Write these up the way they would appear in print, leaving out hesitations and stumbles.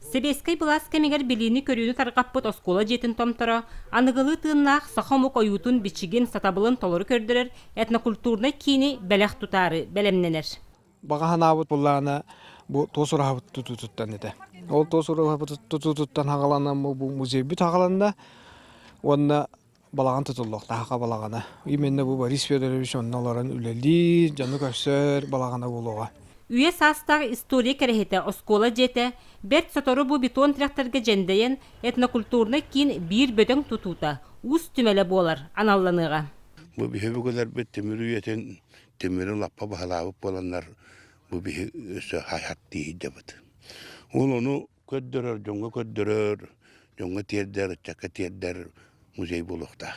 Себескай булас кемигер билини көрүүнү таргаппыт оскола жетин томтора, аныгылы тыыннаах сахомук оютун бичигин сатабылын толору көрдөрөр, этнокультурный кини белех тутары белемненер. Багаханабыт буллана бу тосурабыт тутуттан эте. Ол тосурабыт тутуттан хагаланан бу музей бит хагаланда онна балаган тутуллук таха балагана. Именно бу Борис Федорович онналарын үлелди, жаны көсөр балагана болуга. Үйе састағы история керехете оскола жете, бет сотору бу бетон тракторге жендейен этнокультурный кин бир бөтөн тутута, уз түмеле болар аналланыга. Бу бихебегелер бет темирүетен темирин лаппа бахалабып боланlar бу бихи өсө хайатти дебит. Ол ону көддөрөр, жоңго тердер, чакка тердер музей болукта.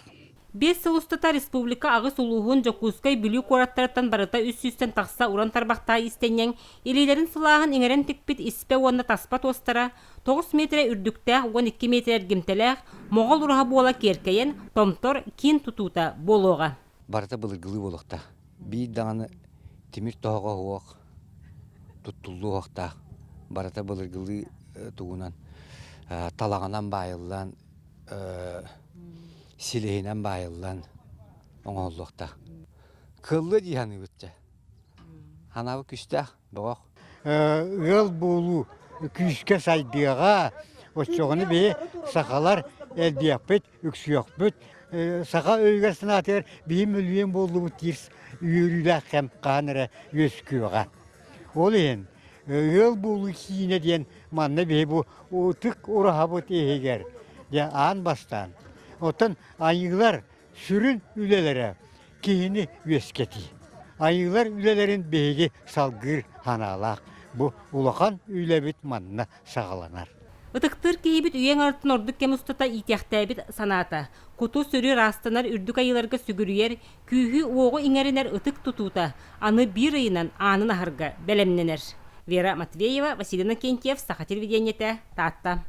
Бес сылустата республика ағыс улуғын жокускай бүлі қораттарыттан барыта үс-үстен тақса уран тарбақта истенен, илилерін сылағын еңерен текпет іспе онна таспа тостара, 9 метре үрдіктәқ, 12 метр гімтеләқ, моғол ұраға бола керкейен, томтор кин тутута болуға. Барыта бұлыргылы болуқта. Бей дағаны темір тоғыға оқ, тұттылы оқта. Барыта бұлыргылы туғынан, талағынан байылдан, силейінен байылдан оңоллықта. Кыллы дейіні өтті. Ханабы күшті бұғақ. Ғыл болу күшке сайдыға, өтшоғыны бей сақалар әлдияқпет, үксіяқпет. Сақа өйгерсін атыр, бей мүлген болу бұтырс, үйірілі қәм қаныры өскіға. Ол ең, ғыл болу кейіне дейін манны бей бұл ұтық ұраға бұт егер. Ан бастан. Отан айығылар сүрін үлелері кейіні өскеті. Айығылар үлелерін бейге салғыр ханалақ. Бұл ұлақан үлебет манна сағаланар. Утыктыр кейбит үйен артын ордық кем ұстата итяқтайбит саната. Куту сүрі растанар үрдік айыларға сүгірүйер, күйі оғы иңерінер ұтық тұтута. Аны бір айынан анын ахырға бәлемненер. Вера Матвеева, Василина Кентьев, Саха телевидениеті, Татта.